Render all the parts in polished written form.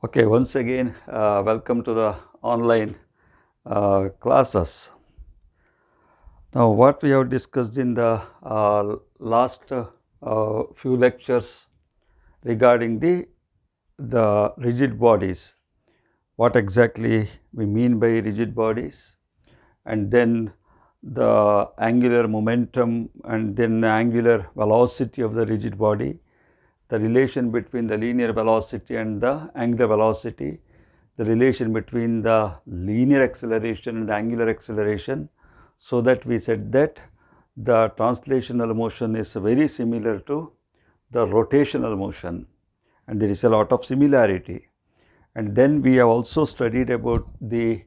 Okay, once again, welcome to the online classes. Now, what we have discussed in the last few lectures regarding the rigid bodies, what exactly we mean by rigid bodies, and then the angular momentum and then angular velocity of the rigid body, the relation between the linear velocity and the angular velocity, the relation between the linear acceleration and the angular acceleration, so that we said that the translational motion is very similar to the rotational motion and there is a lot of similarity. And then we have also studied about the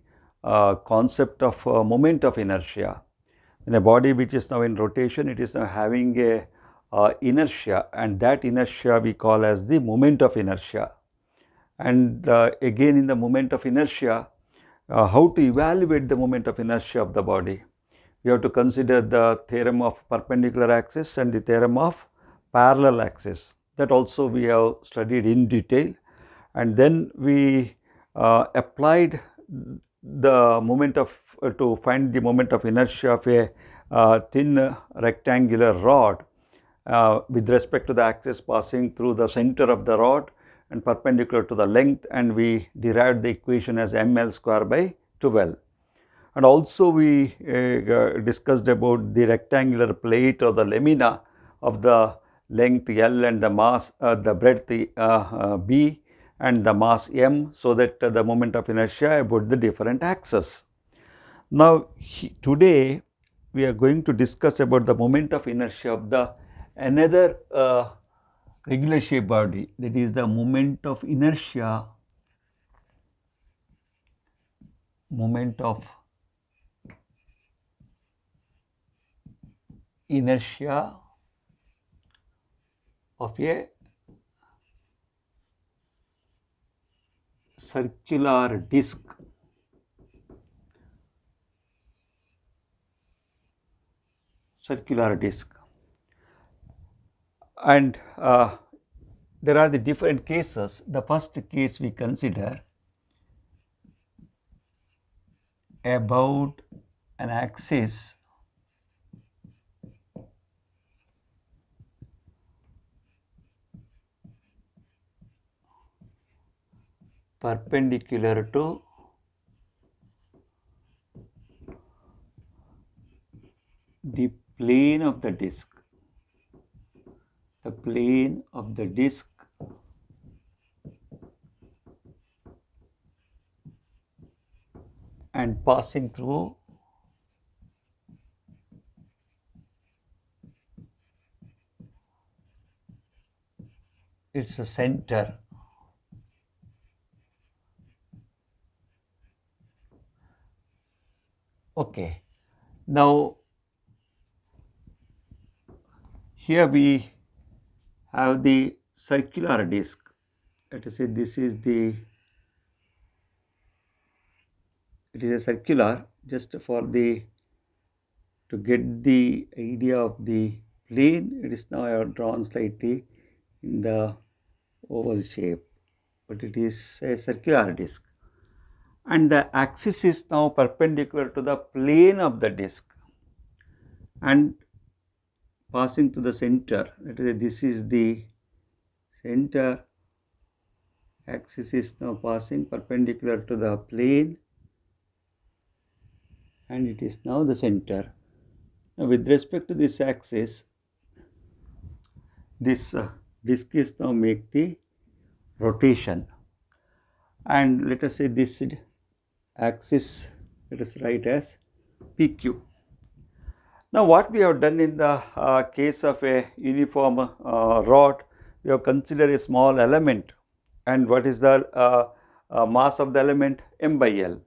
concept of moment of inertia. In a body which is now in rotation, it is now having a inertia, and that inertia we call as the moment of inertia. And again, in the moment of inertia, how to evaluate the moment of inertia of the body? We have to consider the theorem of perpendicular axis and the theorem of parallel axis. That also we have studied in detail, and then we applied the moment of to find the moment of inertia of a thin rectangular rod with respect to the axis passing through the center of the rod and perpendicular to the length, and we derived the equation as ml square by 12. And also we discussed about the rectangular plate or the lamina of the length L and the mass the breadth B and the mass m, so that the moment of inertia about the different axes. Now, today we are going to discuss about the moment of inertia of the another regular shape body, that is the moment of inertia of a circular disc. And there are the different cases. The first case we consider about an axis perpendicular to the plane of the disc. The plane of the disc and passing through its center. Okay. Now, here we have the circular disc. Let us say this is it is a circular, just for the to get the idea of the plane. It is now I have drawn slightly in the oval shape, but it is a circular disc, and the axis is now perpendicular to the plane of the disc and passing to the center. Let us say this is the center. Axis is now passing perpendicular to the plane and it is now the center. Now, with respect to this axis, this disc is now make the rotation, and let us say this axis, let us write as PQ. Now, what we have done in the case of a uniform rod, we have considered a small element, and what is the mass of the element? M by L,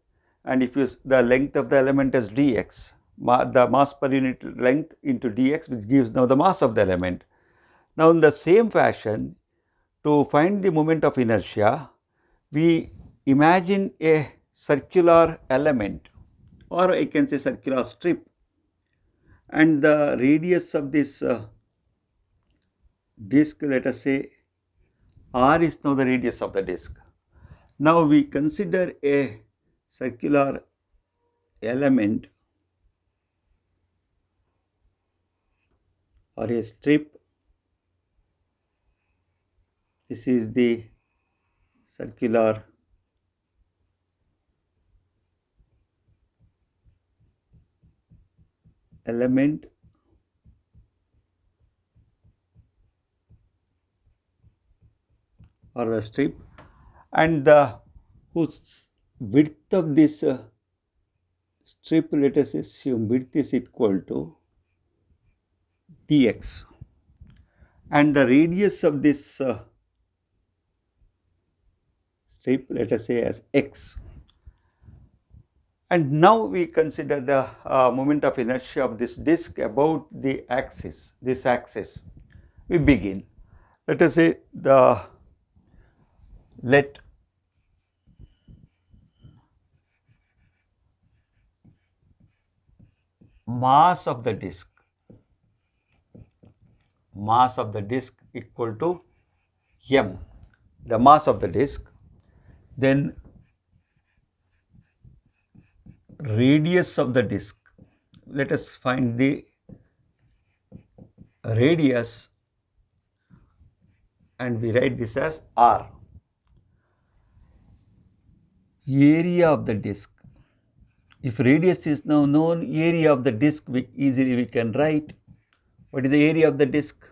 and if you the length of the element as dx, the mass per unit length into dx, which gives now the mass of the element. Now, in the same fashion, to find the moment of inertia, we imagine a circular element, or I can say circular strip, and the radius of this disc, let us say r is now the radius of the disc. Now we consider a circular element or a strip. This is the circular element or the strip, and the whose width of this strip, let us assume width is equal to dx, and the radius of this strip, let us say as x. And now we consider the moment of inertia of this disk about the axis, this axis. We begin. Let us say let mass of the disk equal to m, the mass of the disk, then radius of the disk. Let us find the radius and we write this as r. Area of the disk. If radius is now known, area of the disk easily we can write. What is the area of the disk?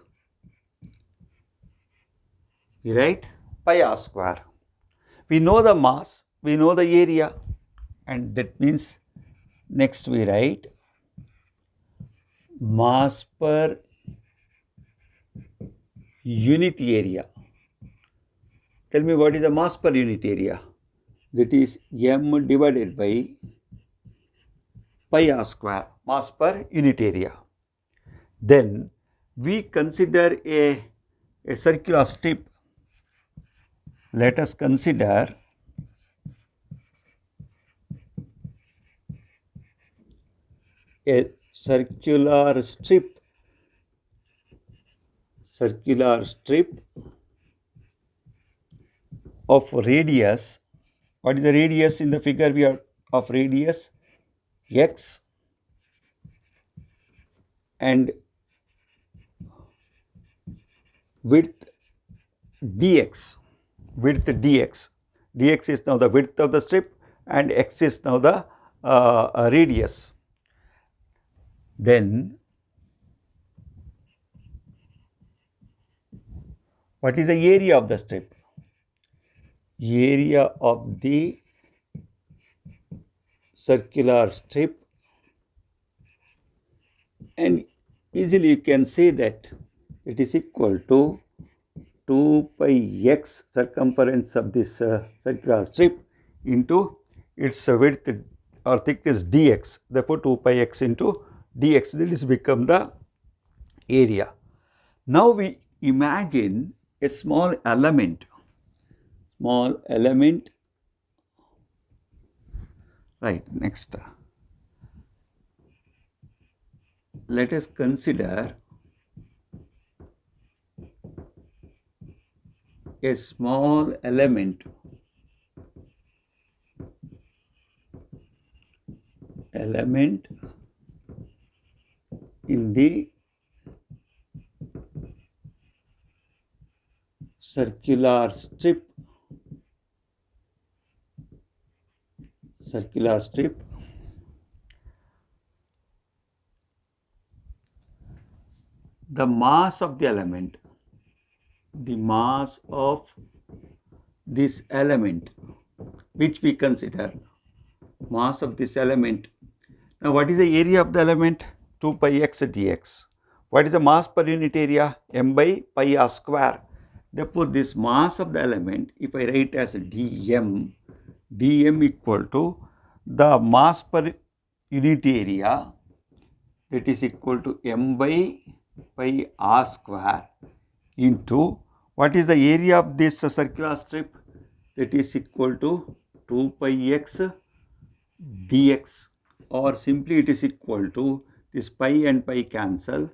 We write pi r square. We know the mass, we know the area, and that means next we write mass per unit area. Tell me what is the mass per unit area? That is m divided by pi r square, mass per unit area. Then we consider a circular strip. Let us consider a circular strip of radius. What is the radius in the figure we have of radius? X, and width dx. Dx is now the width of the strip and x is now the radius. Then what is the area of the strip? Area of the circular strip, and easily you can say that it is equal to 2 pi x circumference of this circular strip into its width or thickness dx. Therefore, 2 pi x into dx, this become the area. Now we imagine a small element, right. Next, let us consider a small element in the circular strip. The mass of the element, this element which we consider mass of this element. Now what is the area of the element? 2 pi x dx. What is the mass per unit area? M by pi r square. Therefore, this mass of the element, if I write as dm equal to the mass per unit area, that is equal to m by pi r square into what is the area of this circular strip? That is equal to 2 pi x dx, or simply it is equal to this pi and pi cancel,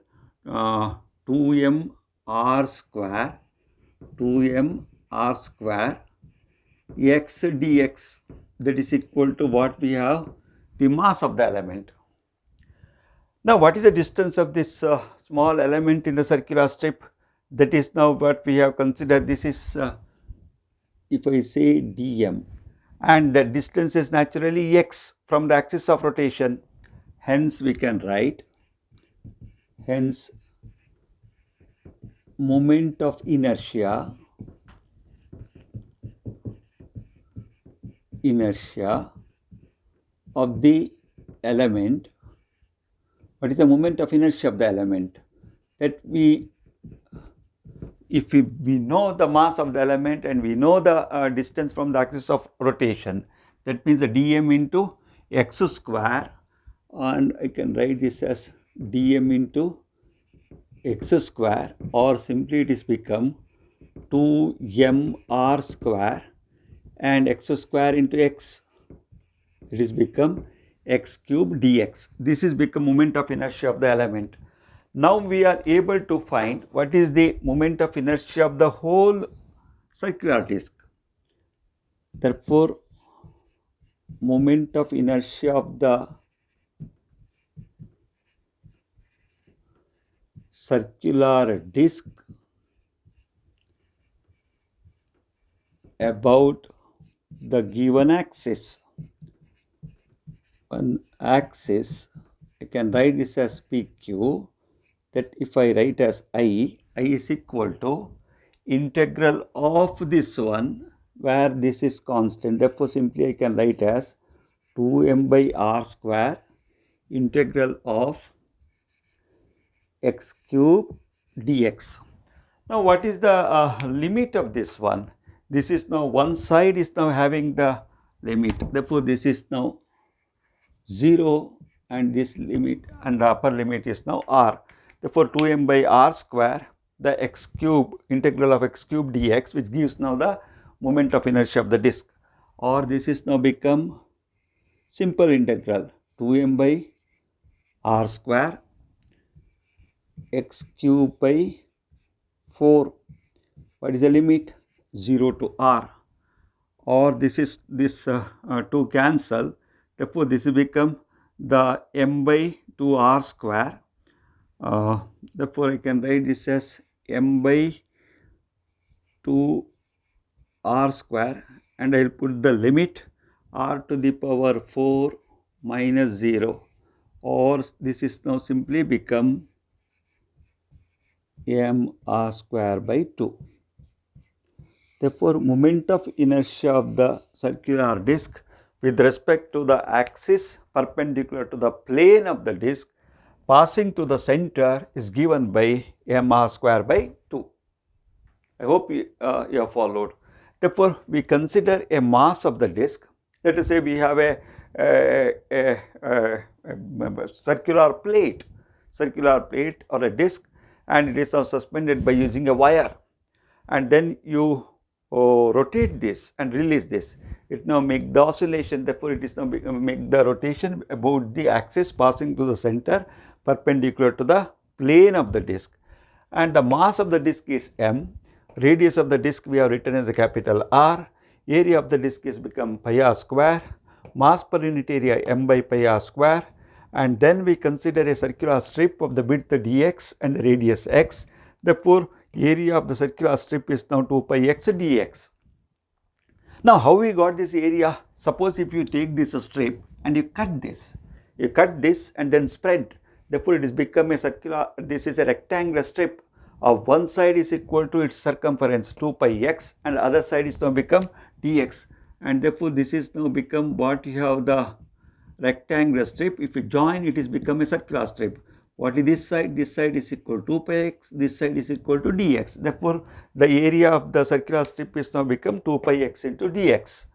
2m r square x dx, that is equal to what we have, the mass of the element. Now, what is the distance of this small element in the circular strip? That is now what we have considered. This is if I say dm, and the distance is naturally x from the axis of rotation. Hence, we can write, hence moment of inertia of the element. What is the moment of inertia of the element? That if we know the mass of the element and we know the distance from the axis of rotation, that means the dm into x square, and I can write this as dm into x square, or simply it is become 2mr square and x square into x, it is become x cube dx. This is become moment of inertia of the element. Now we are able to find what is the moment of inertia of the whole circular disc. Therefore, moment of inertia of the circular disc about the given axis. One axis, I can write this as PQ, that if I write as I is equal to integral of this one, where this is constant. Therefore, simply I can write as 2m by r square integral of x cube dx. Now, what is the limit of this one? This is now, one side is now having the limit. Therefore, this is now 0 and this limit and the upper limit is now r. Therefore, 2m by r square, the x cube, integral of x cube dx, which gives now the moment of inertia of the disc, or this is now become simple integral 2m by r square x cube by 4. What is the limit? 0 to r, or this is this 2 cancel. Therefore, this will become the m by 2 r square. Therefore, I can write this as m by 2 r square, and I will put the limit r to the power 4 minus 0, or this is now simply become m r square by 2. Therefore, moment of inertia of the circular disc with respect to the axis perpendicular to the plane of the disc passing to the center is given by mr square by 2. I hope you have followed. Therefore, we consider a mass of the disc. Let us say we have a circular plate or a disc, and it is now suspended by using a wire, and then you rotate this and release this. It now make the oscillation. Therefore, it is now make the rotation about the axis passing to the center perpendicular to the plane of the disc, and the mass of the disc is m. Radius of the disc we have written as a capital R. Area of the disc is become pi r square. Mass per unit area m by pi r square, and then we consider a circular strip of the width dx and the radius x. Therefore, area of the circular strip is now 2 pi x dx. Now, how we got this area? Suppose if you take this strip and you cut this and then spread. Therefore, it is become a circular, this is a rectangular strip of one side is equal to its circumference 2 pi x, and the other side is now become dx, and therefore, this is now become what you have the rectangular strip. If you join, it is become a circular strip. What is this side? This side is equal to 2 pi x, this side is equal to dx. Therefore, the area of the circular strip is now become 2 pi x into dx.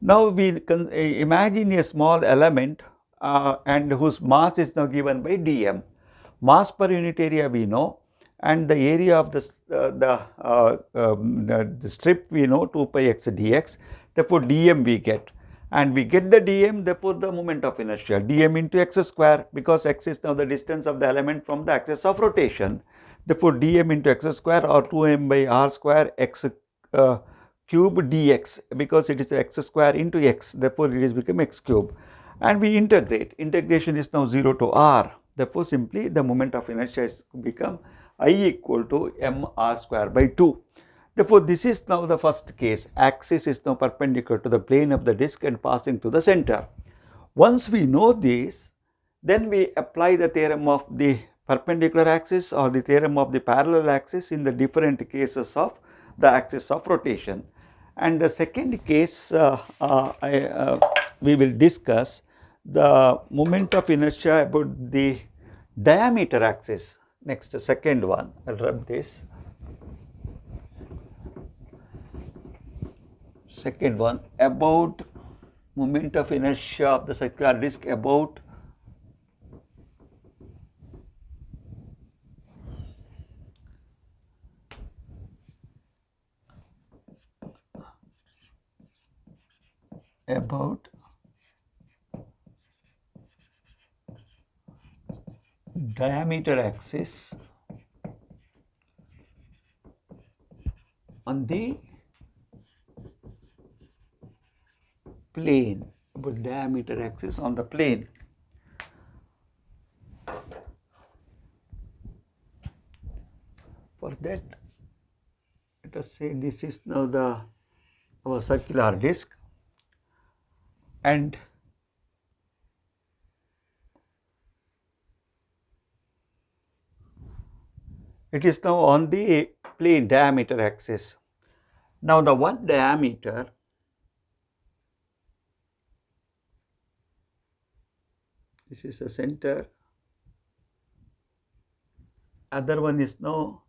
Now, we can imagine a small element and whose mass is now given by dm. Mass per unit area we know, and the area of the strip we know 2 pi x dx. Therefore, dm we get, and we get the dm. Therefore, the moment of inertia dm into x square, because x is now the distance of the element from the axis of rotation. Therefore, dm into x square, or 2m by r square x cube dx, because it is x square into x, therefore it is become x cube, and we integrate. Integration is now 0 to r, therefore simply the moment of inertia is become I equal to m r square by 2. Therefore, this is now the first case. Axis is now perpendicular to the plane of the disc and passing to the center. Once we know this, then we apply the theorem of the perpendicular axis or the theorem of the parallel axis in the different cases of the axis of rotation. And the second case we will discuss the moment of inertia about the diameter axis. Next, second one, I will rub this. Second one, about moment of inertia of the circular disc about diameter axis on the plane, about diameter axis on the plane. For that, let us say this is now our circular disc, and it is now on the plane diameter axis. Now the one diameter this is the center, other one is now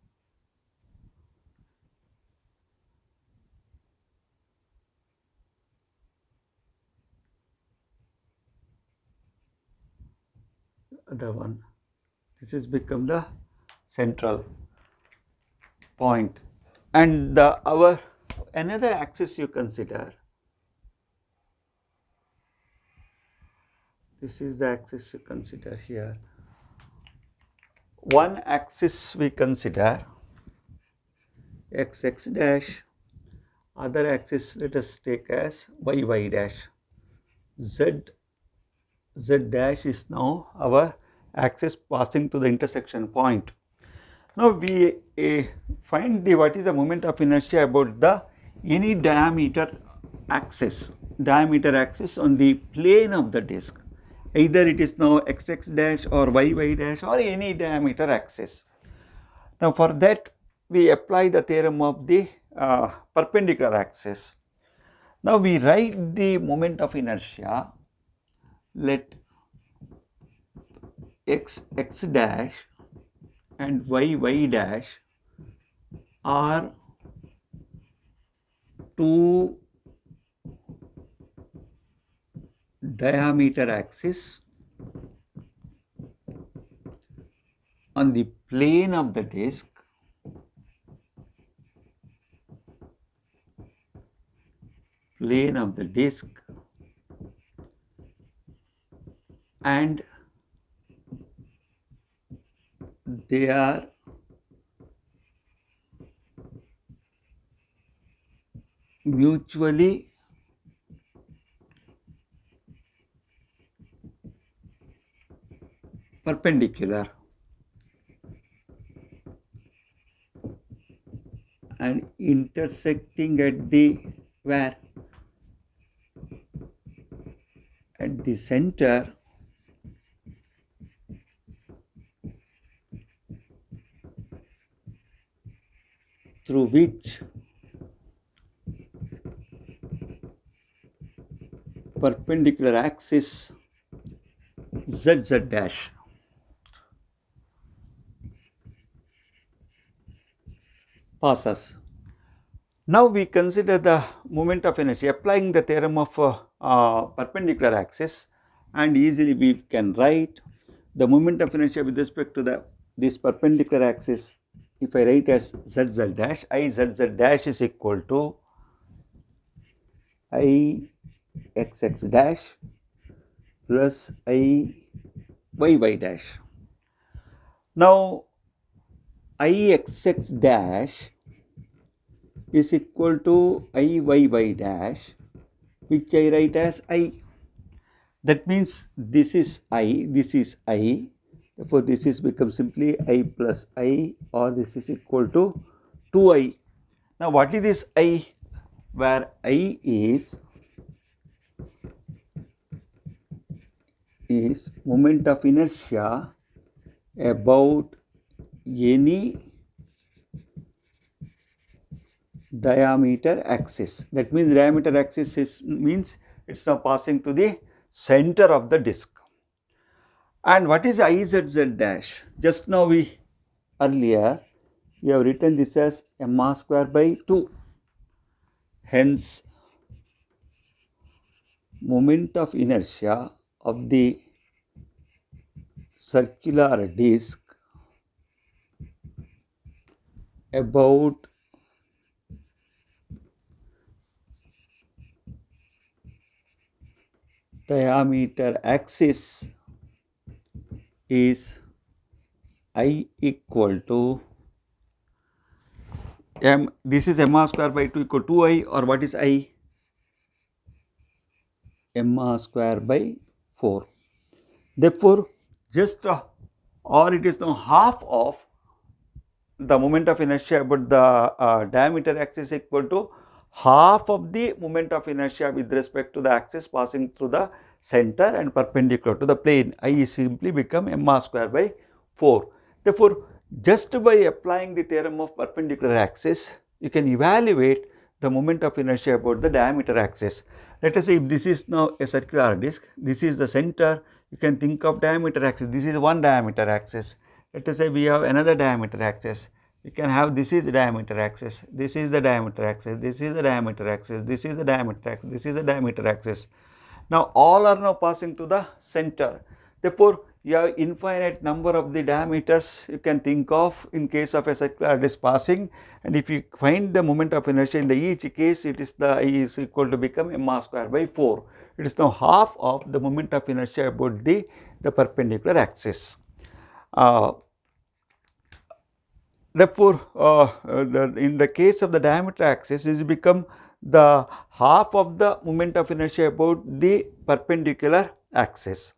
other one. This is become the central point, and our another axis you consider. This is the axis you consider here. One axis we consider x dash, other axis let us take as y dash. Z dash is now our axis passing to the intersection point. Now we find what is the moment of inertia about the any diameter axis on the plane of the disc. Either it is now x dash or y dash or any diameter axis. Now for that we apply the theorem of the perpendicular axis. Now we write the moment of inertia. Let x dash and y dash are two diameter axis on the plane of the disc, and they are mutually perpendicular and intersecting at the where? At the center through which perpendicular axis z dash passes. Now we consider the moment of inertia applying the theorem of perpendicular axis, and easily we can write the moment of inertia with respect to this perpendicular axis. If I write as z dash, I z dash is equal to I x dash plus I y dash. Now I x dash is equal to Iyy dash, which I write as I. That means this is I, this is I. Therefore, this is becomes simply I plus I, or this is equal to 2I. Now, what is this I? Where I is moment of inertia about any diameter axis. That means diameter axis means it's now passing to the center of the disk. And what is Izz dash? Just now earlier we have written this as m square by 2. Hence, moment of inertia of the circular disk about diameter axis is I equal to m. This is m r square by 2 equal to 2I, or what is I? M r square by 4. Therefore, just or it is now half of the moment of inertia about the diameter axis equal to half of the moment of inertia with respect to the axis passing through the center and perpendicular to the plane. I is simply become m r square by 4. Therefore, just by applying the theorem of perpendicular axis, you can evaluate the moment of inertia about the diameter axis. Let us say if this is now a circular disc, this is the center, you can think of diameter axis, this is one diameter axis. Let us say we have another diameter axis. You can have this is the diameter axis, this is the diameter axis, this is the diameter axis, this is the diameter axis, this is the diameter axis. Now, all are now passing to the center. Therefore, you have infinite number of the diameters you can think of in case of a circular disc passing, and if you find the moment of inertia in the each case, it is the I is equal to become m r square by 4. It is now half of the moment of inertia about the perpendicular axis. Therefore, in the case of the diameter axis, it become the half of the moment of inertia about the perpendicular axis.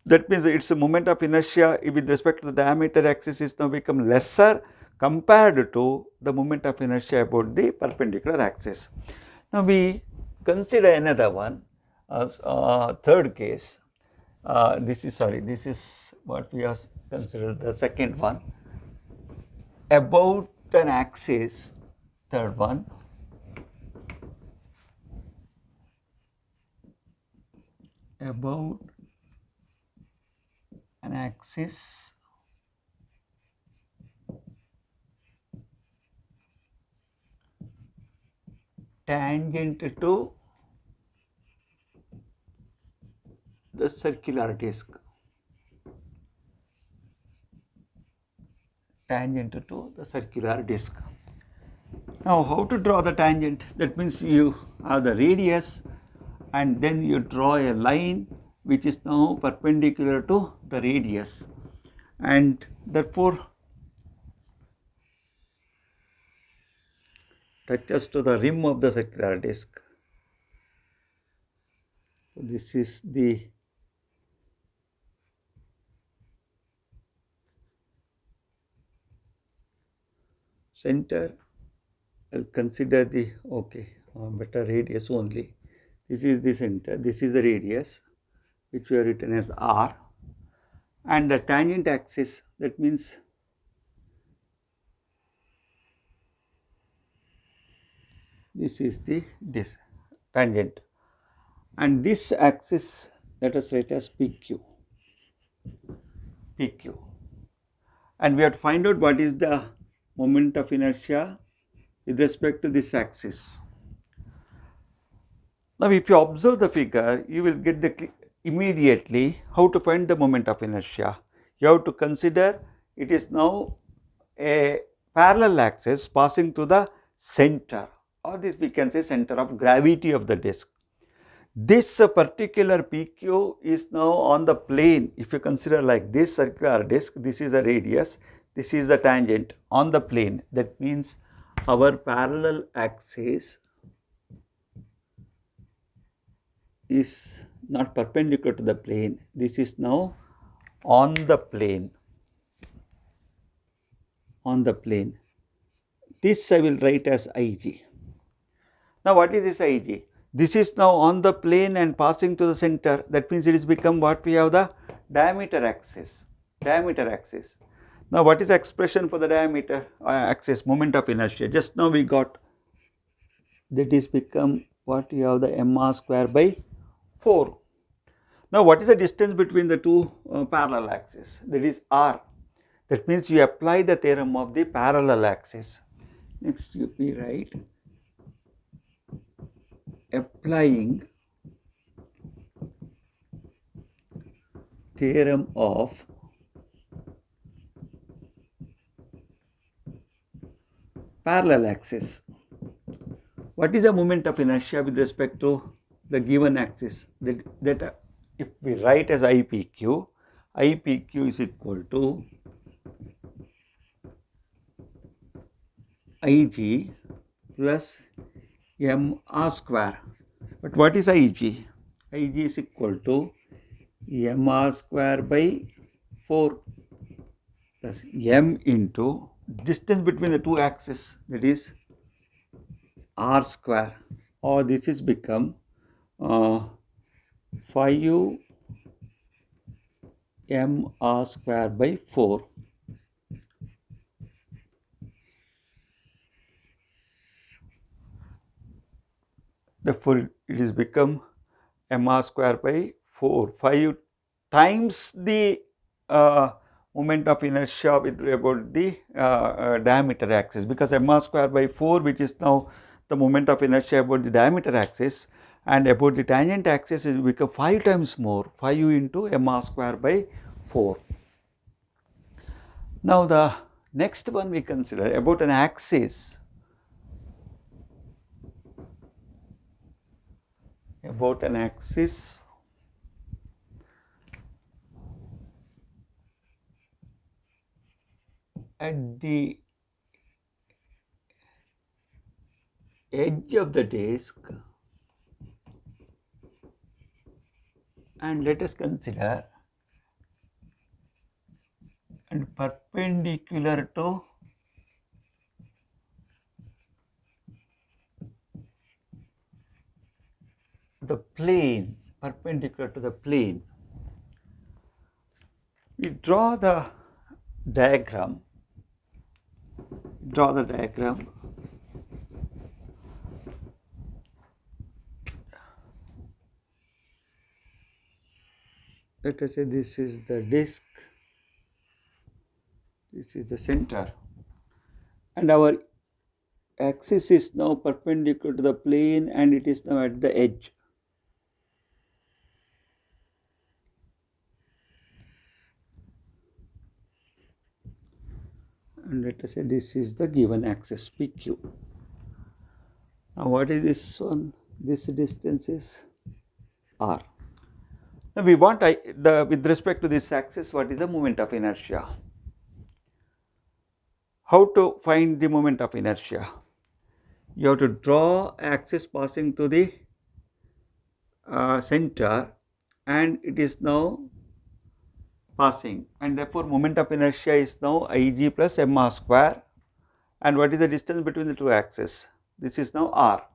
That means its moment of inertia with respect to the diameter axis is now become lesser compared to the moment of inertia about the perpendicular axis. Now, we consider another one as third case. This is what we have considered the second one. About an axis, third one, about an axis tangent to the circular disc. Tangent to the circular disc. Now, how to draw the tangent? That means you have the radius and then you draw a line which is now perpendicular to the radius, and therefore touches to the rim of the circular disc. So, this is the center. I will consider the better radius only. This is the center, this is the radius which we have written as r, and the tangent axis, that means this is this tangent, and this axis let us write as PQ, and we have to find out what is the moment of inertia with respect to this axis. Now, if you observe the figure, you will get immediately how to find the moment of inertia. You have to consider it is now a parallel axis passing to the center, or this we can say center of gravity of the disc. This particular PQ is now on the plane. If you consider like this circular disc, this is the radius, this is the tangent on the plane. That means our parallel axis is not perpendicular to the plane. This is now on the plane. On the plane. This I will write as Ig. Now what is this Ig? This is now on the plane and passing to the center. That means it is become what we have the diameter axis. Diameter axis. Now what is the expression for the diameter axis? Moment of inertia. Just now we got that is become what you have the mr square by 4. Now what is the distance between the two parallel axes? That is r. That means you apply the theorem of the parallel axis. Next we write applying theorem of parallel axis. What is the moment of inertia with respect to the given axis? That if we write as IPQ, IPQ is equal to Ig plus mr square. But what is Ig? Ig is equal to mr square by 4 plus m into distance between the two axes, that is r square, or this is become 5 mr square by 4. Therefore, it is become mr square by 4, 5 times the moment of inertia with about the diameter axis, because mr square by 4, which is now the moment of inertia about the diameter axis, and about the tangent axis is become 5 times more, 5 into mr square by 4. Now the next one we consider about an axis. About an axis at the edge of the disk, and let us consider and perpendicular to the plane, perpendicular to the plane. We draw the diagram, Let us say this is the disk, this is the center, and our axis is now perpendicular to the plane and it is now at the edge. And let us say this is the given axis PQ. Now what is this one? This distance is r. Now we want with respect to this axis, what is the moment of inertia? How to find the moment of inertia? You have to draw axis passing to the center, and it is now passing, and therefore moment of inertia is now Ig plus mr square. And what is the distance between the two axes? This is now r.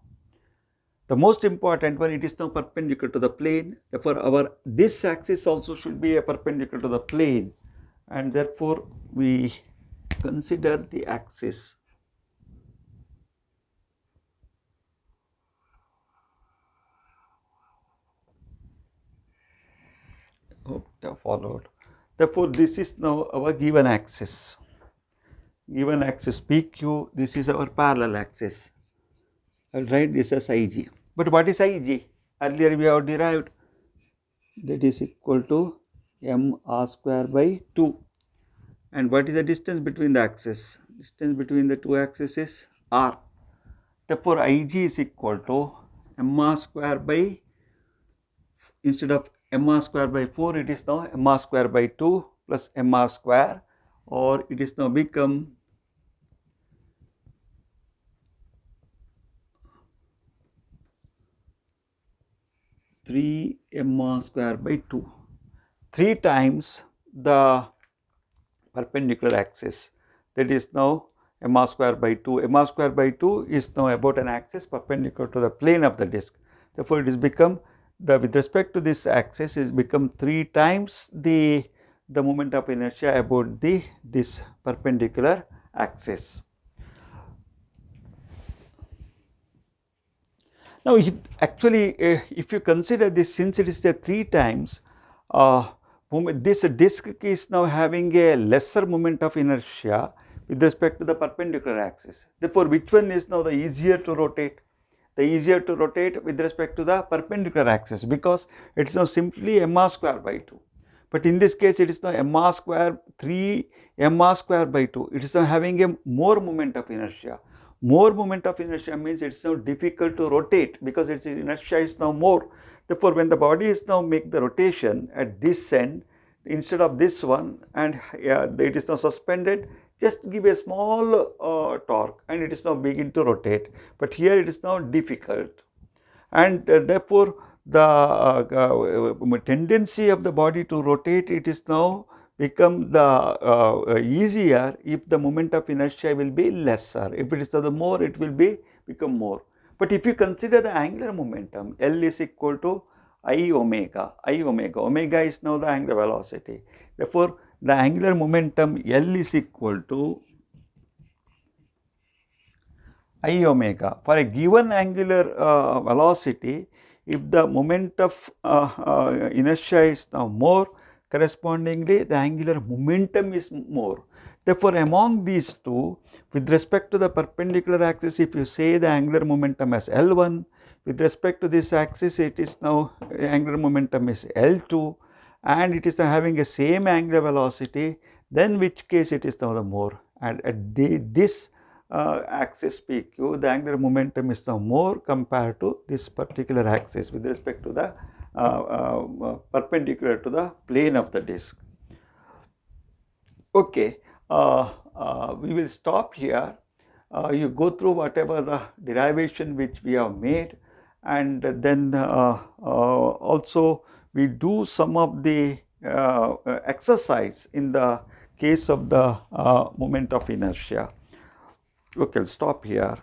The most important one, it is now perpendicular to the plane. Therefore this axis also should be a perpendicular to the plane, and therefore we consider the axis. Hope you have followed. Therefore this is now our given axis. Given axis PQ, this is our parallel axis. I will write this as Ig. But what is Ig? Earlier we have derived, that is equal to mr square by 2. And what is the distance between the axes? Distance between the two axes is r. Therefore Ig is equal to mr square by, instead of mr square by 4, it is now mr square by 2 plus mr square, or it is now become 3 m square by 2, 3 times the perpendicular axis, that is now m r square by 2. m r square by 2 is now about an axis perpendicular to the plane of the disc. Therefore, it is become with respect to this axis is become 3 times the moment of inertia about this perpendicular axis. Now, if you consider this, since it is the 3 times, this disc is now having a lesser moment of inertia with respect to the perpendicular axis. Therefore, which one is now the easier to rotate? The easier to rotate with respect to the perpendicular axis, because it is now simply m r square by 2. But in this case, it is now m r square 3 m r square by 2. It is now having a more moment of inertia. More moment of inertia means it is now difficult to rotate, because its inertia is now more. Therefore, when the body is now make the rotation at this end instead of this one, and it is now suspended, just give a small torque and it is now begin to rotate. But here it is now difficult, and therefore the tendency of the body to rotate, it is now become the easier if the moment of inertia will be lesser. If it is the more, it will become more. But if you consider the angular momentum, L is equal to I omega. Omega is now the angular velocity. Therefore, the angular momentum L is equal to I omega. For a given angular velocity, if the moment of inertia is now more, correspondingly the angular momentum is more. Therefore, among these two, with respect to the perpendicular axis, if you say the angular momentum as L1, with respect to this axis, it is now angular momentum is L2, and it is having a same angular velocity, then which case it is now the more. And at this axis PQ, the angular momentum is now more compared to this particular axis with respect to the perpendicular to the plane of the disc. Okay, we will stop here. You go through whatever the derivation which we have made, and then also we do some of the exercise in the case of the moment of inertia. Okay, I'll stop here.